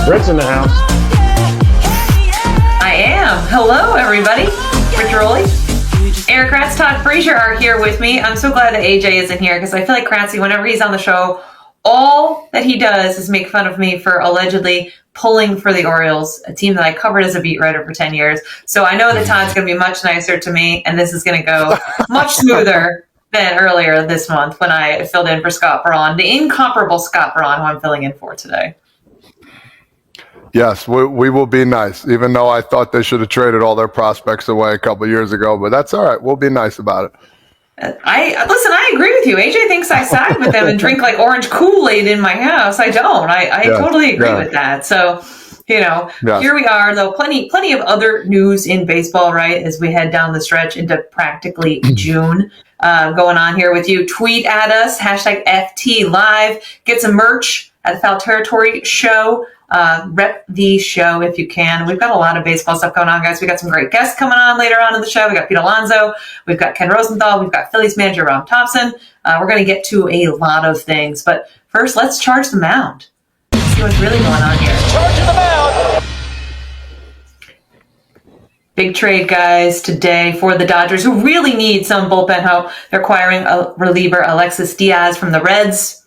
Britt's in the house. I am. Hello, everybody. Rich Rowley, Eric Kratz, Todd Frazier are here with me. I'm so glad that AJ isn't here because I feel like Kratzy, whenever he's on the show, all that he does is make fun of me for allegedly pulling for the Orioles, a team that I covered as a beat writer for 10 years. So I know that Todd's going to be much nicer to me, and this is going to go much smoother than earlier this month when I filled in for Scott Braun, the incomparable Scott Braun, who I'm filling in for today. Yes, we will be nice, even though I thought they should have traded all their prospects away a couple of years ago. But that's all right. We'll be nice about it. I agree with you. AJ thinks I side with them and drink like orange Kool-Aid in my house. I don't. I totally agree with that. So, Here we are, though. Plenty of other news in baseball, right, as we head down the stretch into practically June. Going on here with you. Tweet at us, #FT Live. Get some merch at the Foul Territory show. Rep the show if you can. We've got a lot of baseball stuff going on, guys. We got some great guests coming on later on in the show. We got Pete Alonso, we've got Ken Rosenthal, we've got Phillies manager Rob Thompson. We're going to get to a lot of things, but first, let's charge the mound. Let's see what's really going on here. Charging the mound. Big trade, guys, today for the Dodgers, who really need some bullpen help. They're acquiring a reliever, Alexis Diaz, from the Reds.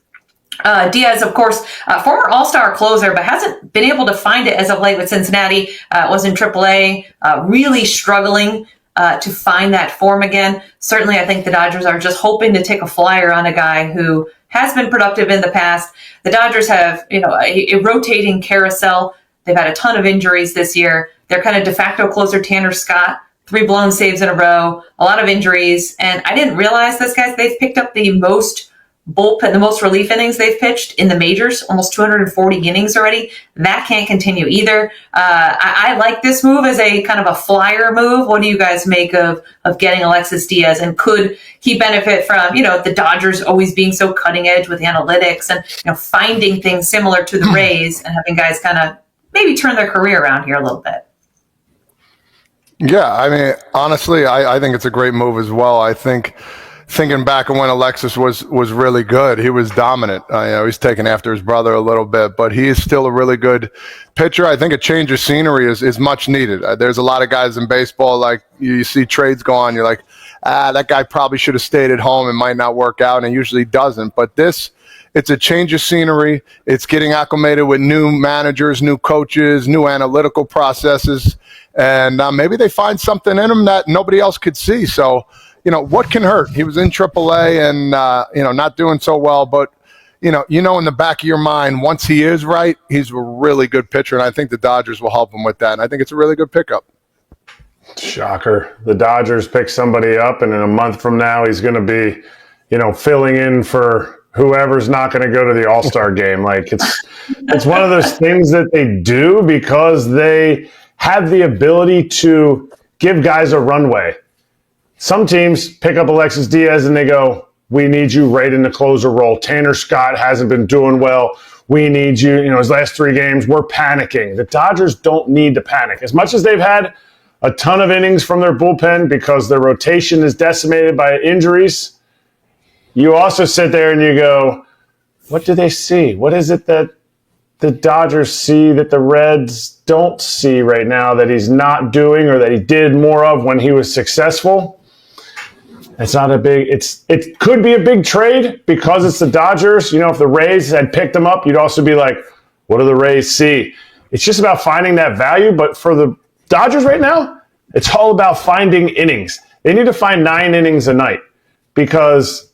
Diaz, of course, former all-star closer, but hasn't been able to find it as of late with Cincinnati. Was in AAA, really struggling to find that form again. Certainly, I think the Dodgers are just hoping to take a flyer on a guy who has been productive in the past. The Dodgers have, a rotating carousel. They've had a ton of injuries this year. Their kind of de facto closer, Tanner Scott, 3 blown saves in a row, a lot of injuries. And I didn't realize this, guys. They've picked up the most relief innings they've pitched in the majors, almost 240 innings already. That can't continue either. I like this move as a kind of a flyer move. What do you guys make of getting Alexis Diaz? And could he benefit from, the Dodgers always being so cutting edge with analytics and, finding things similar to the Rays and having guys kind of maybe turn their career around here a little bit? Yeah, I mean, honestly, I think it's a great move as well. I think thinking back on when Alexis was really good, he was dominant. He's taken after his brother a little bit, but he is still a really good pitcher. I think a change of scenery is much needed. There's a lot of guys in baseball, like you see trades go on, you're like, that guy probably should have stayed at home and might not work out, and it usually doesn't. But it's a change of scenery. It's getting acclimated with new managers, new coaches, new analytical processes, and maybe they find something in him that nobody else could see. So, what can hurt? He was in AAA and, not doing so well. But, in the back of your mind, once he is right, he's a really good pitcher. And I think the Dodgers will help him with that. And I think it's a really good pickup. Shocker. The Dodgers pick somebody up, and in a month from now, he's going to be, filling in for whoever's not going to go to the All-Star game. Like, it's one of those things that they do because they have the ability to give guys a runway. Some teams pick up Alexis Diaz and they go, we need you right in the closer role. Tanner Scott hasn't been doing well. We need you. His last 3 games, we're panicking. The Dodgers don't need to panic. As much as they've had a ton of innings from their bullpen because their rotation is decimated by injuries, you also sit there and you go, what do they see? What is it that the Dodgers see that the Reds don't see right now that he's not doing or that he did more of when he was successful? It's not a big. It could be a big trade because it's the Dodgers. If the Rays had picked him up, you'd also be like, what do the Rays see? It's just about finding that value. But for the Dodgers right now, it's all about finding innings. They need to find 9 innings a night because,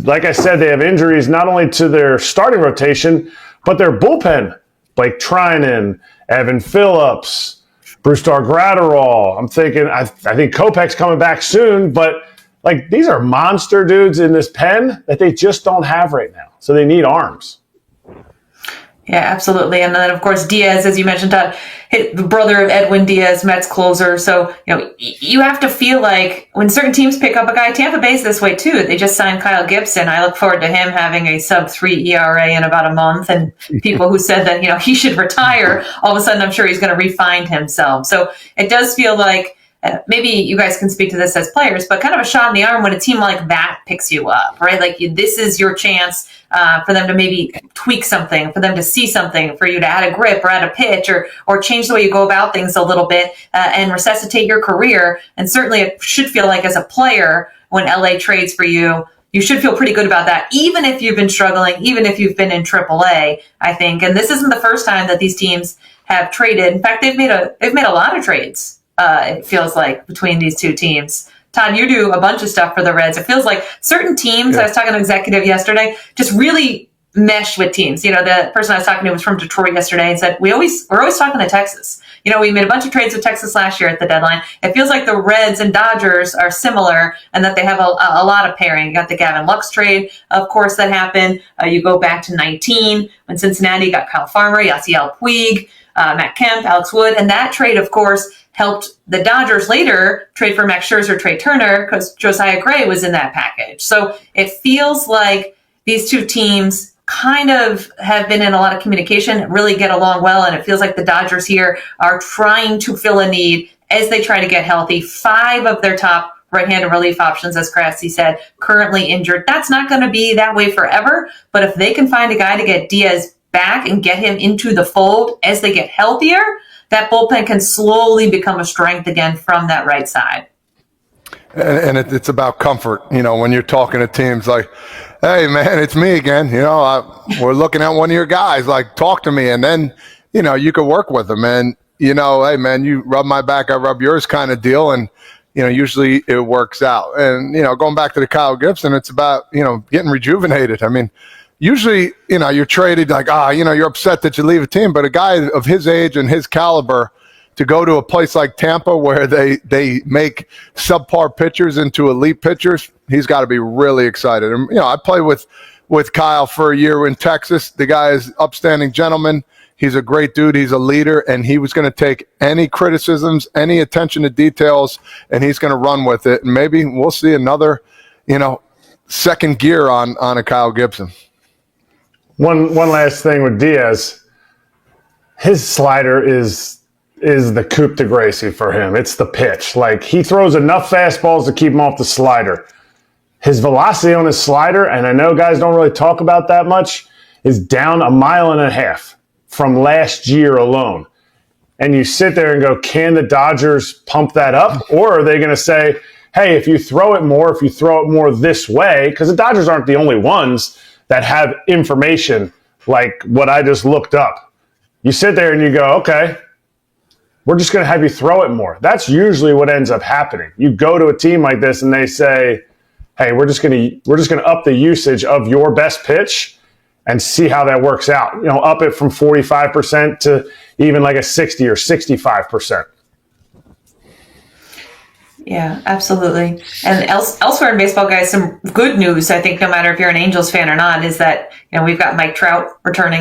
like I said, they have injuries not only to their starting rotation, but their bullpen. Blake Trinan, Evan Phillips, Brusdar Graterol. I'm thinking, I think Kopech's coming back soon, but these are monster dudes in this pen that they just don't have right now. So they need arms. Yeah, absolutely. And then, of course, Diaz, as you mentioned, Todd, the brother of Edwin Diaz, Mets closer. So, you have to feel like when certain teams pick up a guy, Tampa Bay's this way too. They just signed Kyle Gibson. I look forward to him having a sub-3 ERA in about a month. And people who said that, he should retire, all of a sudden I'm sure he's going to refine himself. So it does feel like maybe you guys can speak to this as players, but kind of a shot in the arm when a team like that picks you up, right? Like this is your chance for them to maybe tweak something, for them to see something, for you to add a grip or add a pitch or change the way you go about things a little bit and resuscitate your career. And certainly it should feel like as a player when LA trades for you, you should feel pretty good about that, even if you've been struggling, even if you've been in AAA, I think. And this isn't the first time that these teams have traded. In fact, they've made a lot of trades, it feels like, between these two teams. Todd, you do a bunch of stuff for the Reds. It feels like certain teams, I was talking to an executive yesterday, just really mesh with teams. You know, the person I was talking to was from Detroit yesterday and said, we're always talking to Texas. You know, we made a bunch of trades with Texas last year at the deadline. It feels like the Reds and Dodgers are similar and that they have a lot of pairing. You got the Gavin Lux trade, of course, that happened. You go back to 19 when Cincinnati got Kyle Farmer, Yasiel Puig, Matt Kemp, Alex Wood. And that trade, of course, helped the Dodgers later trade for Max Scherzer, Trey Turner, because Josiah Gray was in that package. So it feels like these two teams kind of have been in a lot of communication, really get along well, and it feels like the Dodgers here are trying to fill a need as they try to get healthy. 5 of their top right-handed relief options, as Craftsy said, currently injured. That's not going to be that way forever, but if they can find a guy to get Diaz back and get him into the fold as they get healthier, that bullpen can slowly become a strength again from that right side. And it's about comfort, you know, when you're talking to teams like, hey, man, it's me again. You know, we're looking at one of your guys, like, talk to me. And then, you know, you could work with them. And, you know, hey, man, you rub my back, I rub yours kind of deal. And, you know, usually it works out. And, you know, going back to the Kyle Gibson, it's about, you know, getting rejuvenated. I mean, usually, you know, you're traded like, you know, you're upset that you leave a team. But a guy of his age and his caliber, to go to a place like Tampa where they make subpar pitchers into elite pitchers, he's got to be really excited. And, you know, I played with Kyle for a year in Texas. The guy is upstanding gentleman. He's a great dude. He's a leader, and he was going to take any criticisms, any attention to details, and he's going to run with it. And maybe we'll see another, you know, second gear on a Kyle Gibson. One last thing with Diaz, his slider is the coup de grace for him. It's the pitch. Like, he throws enough fastballs to keep him off the slider. His velocity on his slider, and I know guys don't really talk about that much, is down 1.5 miles from last year alone. And you sit there and go, can the Dodgers pump that up? Or are they going to say, hey, if you throw it more this way, because the Dodgers aren't the only ones that have information like what I just looked up. You sit there and you go, okay, we're just going to have you throw it more. That's usually what ends up happening. You go to a team like this and they say, hey, we're just going to up the usage of your best pitch and see how that works out. You know, up it from 45% to even like a 60 or 65%. Yeah, absolutely. And elsewhere in baseball, guys, some good news, I think, no matter if you're an Angels fan or not, is that, you know, we've got Mike Trout returning